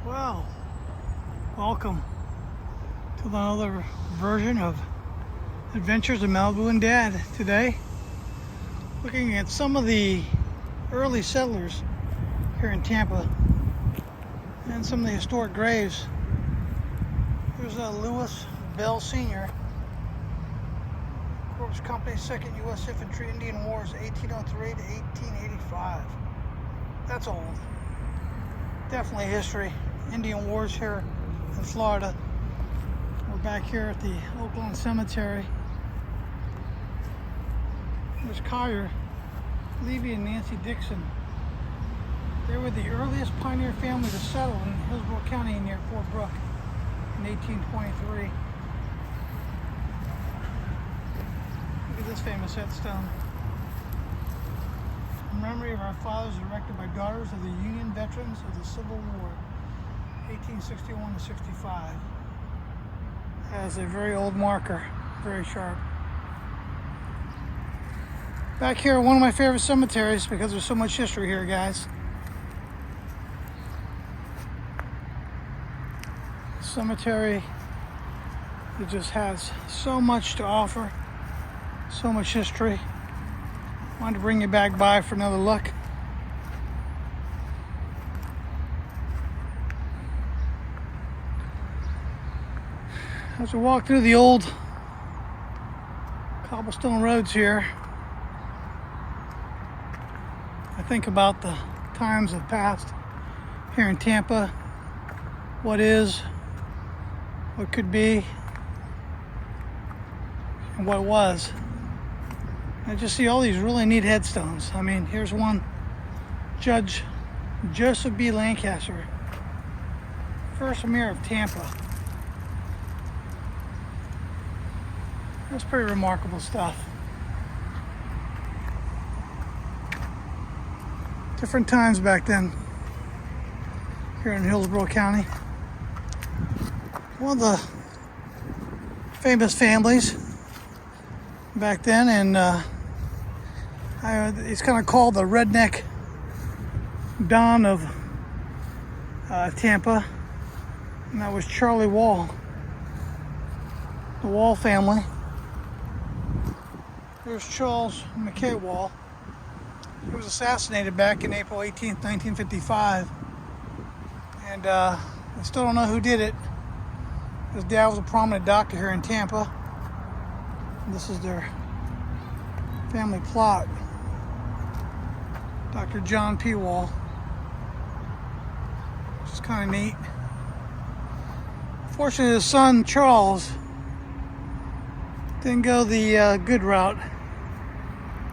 Well, welcome to another version of Adventures of Malibu and Dad. Today, looking at some of the early settlers here in Tampa and some of the historic graves. There's Lewis Bell Sr., Corps Company, 2nd U.S. Infantry, Indian Wars, 1803 to 1885. That's old. Definitely history. Indian Wars here in Florida. We're back here at the Oakland Cemetery. There's Collier, Levy, and Nancy Dixon. They were the earliest pioneer family to settle in Hillsborough County near Fort Brooke in 1823. Look at this famous headstone. In memory of our fathers, erected by daughters of the Union veterans of the Civil War, 1861 to 65. Has a very old marker, very sharp. Back here, one of my favorite cemeteries because there's so much history here, guys. Cemetery, it just has so much to offer, so much history. Wanted to bring you back by for another look. As we walk through the old cobblestone roads here, I think about the times of past here in Tampa, what is, what could be, and what was. I just see all these really neat headstones. I mean, here's one, Judge Joseph B. Lancaster, first mayor of Tampa. That's pretty remarkable stuff. Different times back then here in Hillsborough County. One of the famous families back then, and he's kind of called the redneck Don of Tampa, and that was Charlie Wall, the Wall family. There's Charles McKay Wall. He was assassinated back in April 18th, 1955. And I still don't know who did it. His dad was a prominent doctor here in Tampa. And this is their family plot. Dr. John P. Wall. Which is kind of neat. Fortunately, his son Charles didn't go the good route.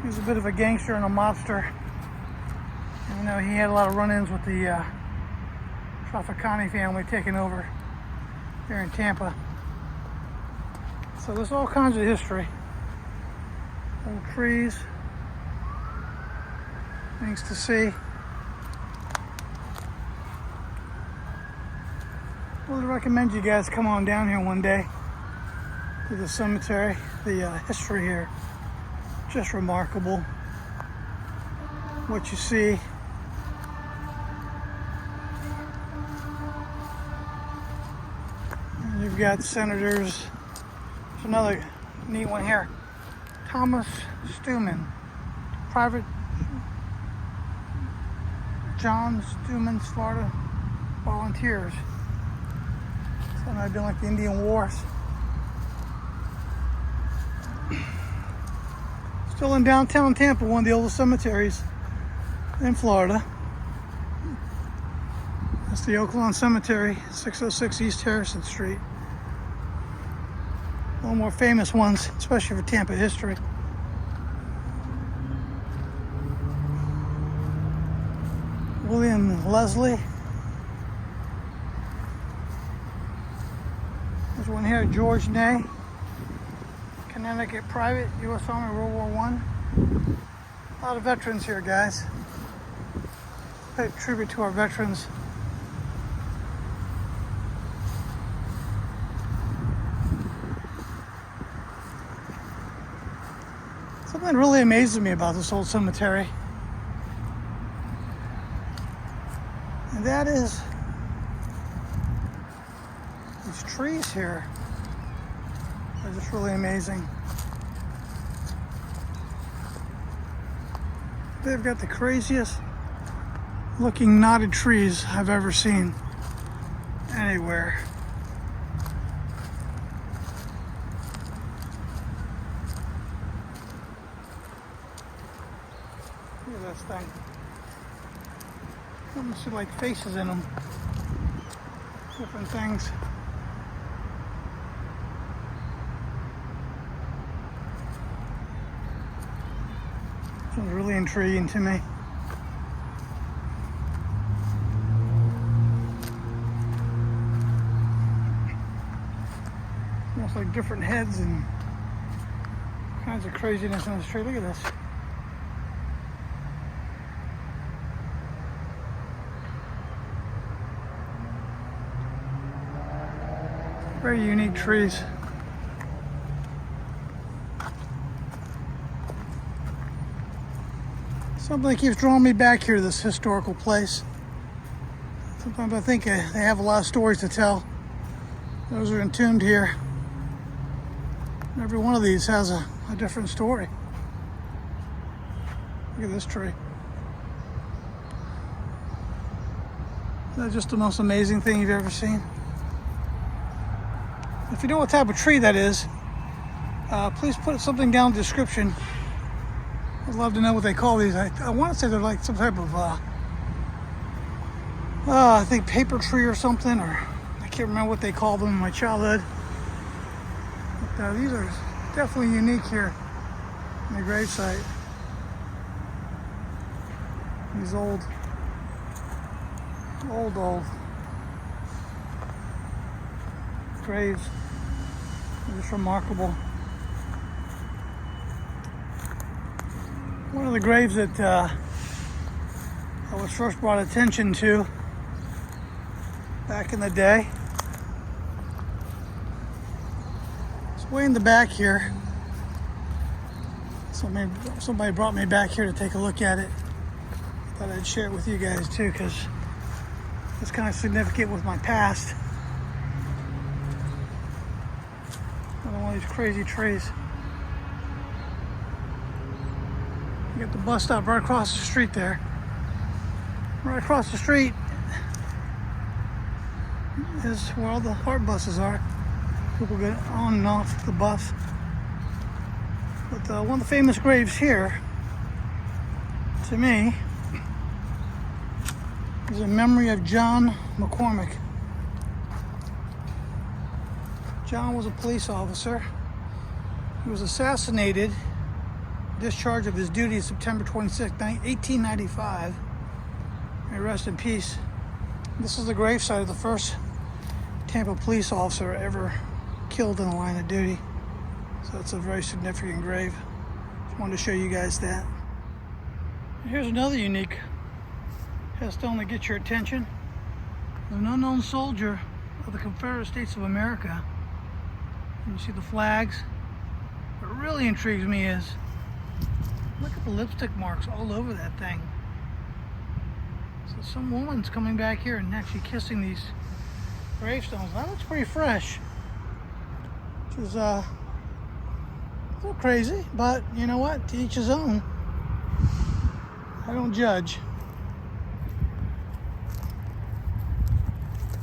He was a bit of a gangster and a mobster. And, you know, he had a lot of run-ins with the Trafficani family taking over here in Tampa. So there's all kinds of history. Old trees, things to see. I would recommend you guys come on down here one day to the cemetery. The history here, just remarkable. What you see. And you've got senators. There's another neat one here. Thomas Steuman, Private John Steuman's Florida Volunteers. So now doing like the Indian Wars. Still in downtown Tampa, one of the oldest cemeteries in Florida. That's the Oaklawn Cemetery, 606 East Harrison Street. One of the more famous ones, especially for Tampa history. William Leslie. There's one here, George Ney. Connecticut private, U.S. Army, World War I. A lot of veterans here, guys. Pay tribute to our veterans. Something really amazes me about this old cemetery, and that is These trees here are just really amazing. They've got the craziest looking knotted trees I've ever seen anywhere. Look at this thing. Almost see like faces in them. Different things. This one's really intriguing to me. Almost like different heads and kinds of craziness in this tree. Look at this. Very unique trees. Something keeps drawing me back here to this historical place. Sometimes I think they have a lot of stories to tell. Those are entombed here. Every one of these has a different story. Look at this tree. Isn't that just the most amazing thing you've ever seen? If you know what type of tree that is, please put something down in the description. I'd love to know what they call these. I want to say they're like some type of, I think paper tree or something, or I can't remember what they called them in my childhood. But these are definitely unique here in the gravesite. These old graves are just remarkable. One of the graves that I was first brought attention to back in the day. It's way in the back here. Somebody brought me back here to take a look at it. Thought I'd share it with you guys too, because it's kind of significant with my past. Another one of these crazy trees. You got the bus stop right across the street there. Right across the street is where all the art buses are. People get on and off the bus. But one of the famous graves here, to me, is in memory of John McCormick. John was a police officer. He was assassinated, discharge of his duties September 26, 1895. May rest in peace. This is the gravesite of the first Tampa police officer ever killed in the line of duty. So it's a very significant grave. Just wanted to show you guys that. Here's another unique headstone that gets your attention. An unknown soldier of the Confederate States of America. And you see the flags. What really intrigues me is, look at the lipstick marks all over that thing. So some woman's coming back here and actually kissing these gravestones. That looks pretty fresh. Which is a little crazy, but you know what? To each his own. I don't judge.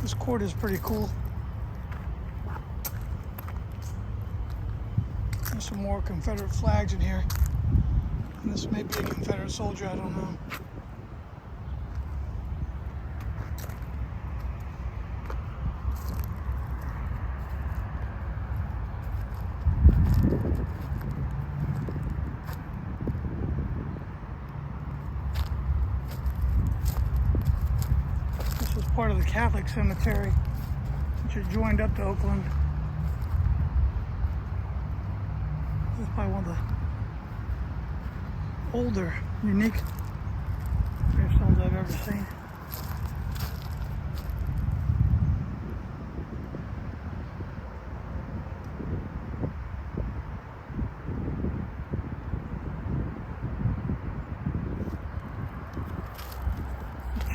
This court is pretty cool. There's some more Confederate flags in here. And this may be a Confederate soldier, I don't know. This is part of the Catholic cemetery, which is joined up to Oakland. This is probably one of the older, unique gravestones I've ever seen.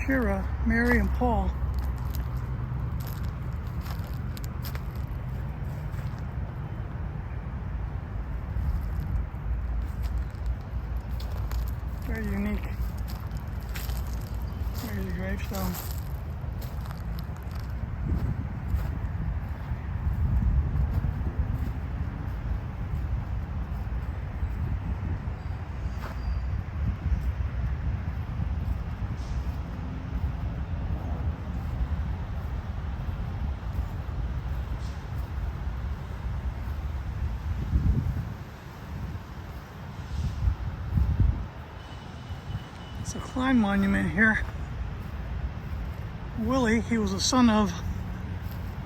Shira, Mary, and Paul. tombstone. It's a Klein monument here. Willie, he was the son of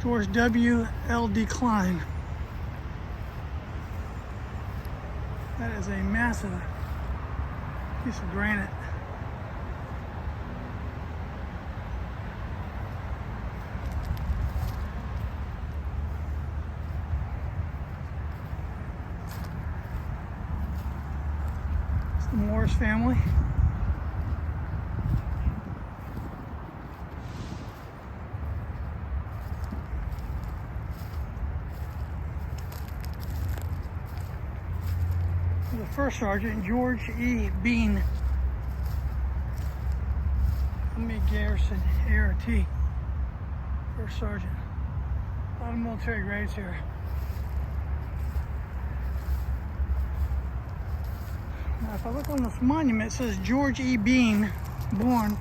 George W. L.D. Klein. That is a massive piece of granite. It's the Morris family. The first sergeant, George E. Bean, Army Garrison, ART, first sergeant. A lot of military grades here. Now, if I look on this monument, it says George E. Bean, born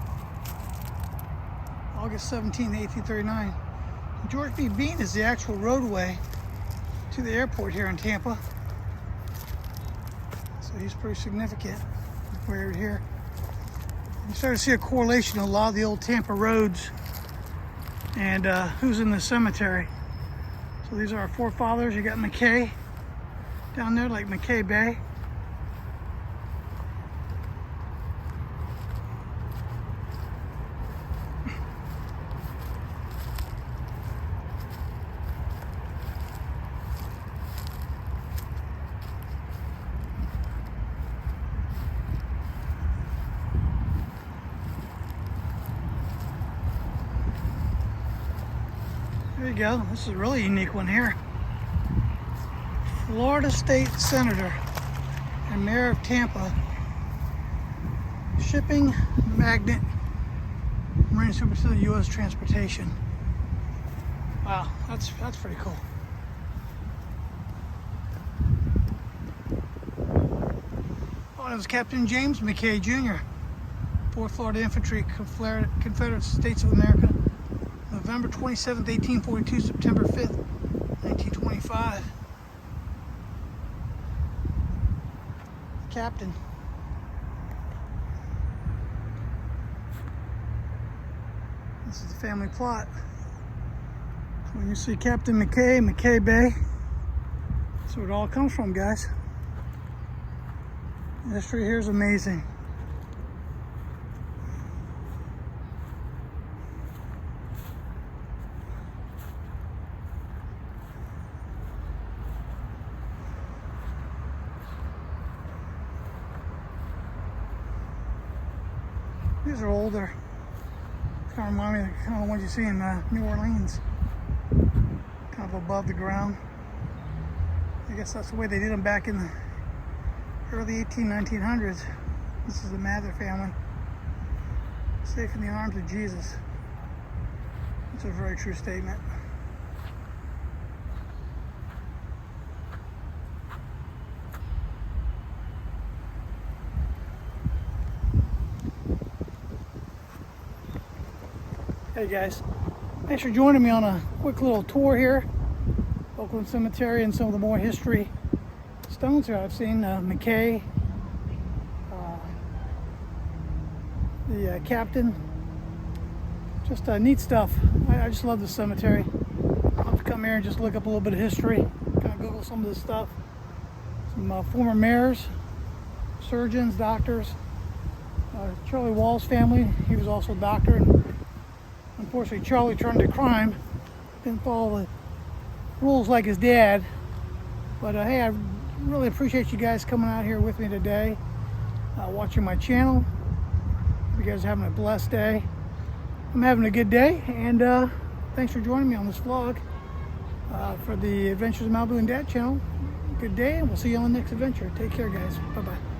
August 17, 1839. George B. Bean is the actual roadway to the airport here in Tampa. So he's pretty significant right here. You start to see a correlation in a lot of the old Tampa roads and who's in the cemetery. So these are our forefathers. You got McKay down there, like McKay Bay. There you go. This is a really unique one here. Florida State Senator and Mayor of Tampa, shipping magnate, Marine Superintendent of U.S. Transportation. Wow, that's pretty cool. Oh, it was Captain James McKay Jr., 4th Florida Infantry, Confederate States of America. November 27th, 1842, September 5th, 1925. Captain. This is the family plot. So when you see Captain McKay, McKay Bay, that's where it all comes from, guys. The history here is amazing. These are older. Kind of remind me of kind of the ones you see in New Orleans. Kind of above the ground. I guess that's the way they did them back in the early 1900s. This is the Mather family. Safe in the arms of Jesus. It's a very true statement. Hey guys, thanks for joining me on a quick little tour here. Oakland Cemetery and some of the more history stones here I've seen. McKay, the captain. Just neat stuff. I just love the cemetery. I'll have to come here and just look up a little bit of history. Kind of Google some of this stuff. Some former mayors, surgeons, doctors. Charlie Wall's family, he was also a doctor. And unfortunately, Charlie turned to crime, didn't follow the rules like his dad. But hey, I really appreciate you guys coming out here with me today, watching my channel. Hope you guys are having a blessed day. I'm having a good day, and thanks for joining me on this vlog for the Adventures of Malibu and Dad channel. Good day, and we'll see you on the next adventure. Take care, guys. Bye-bye.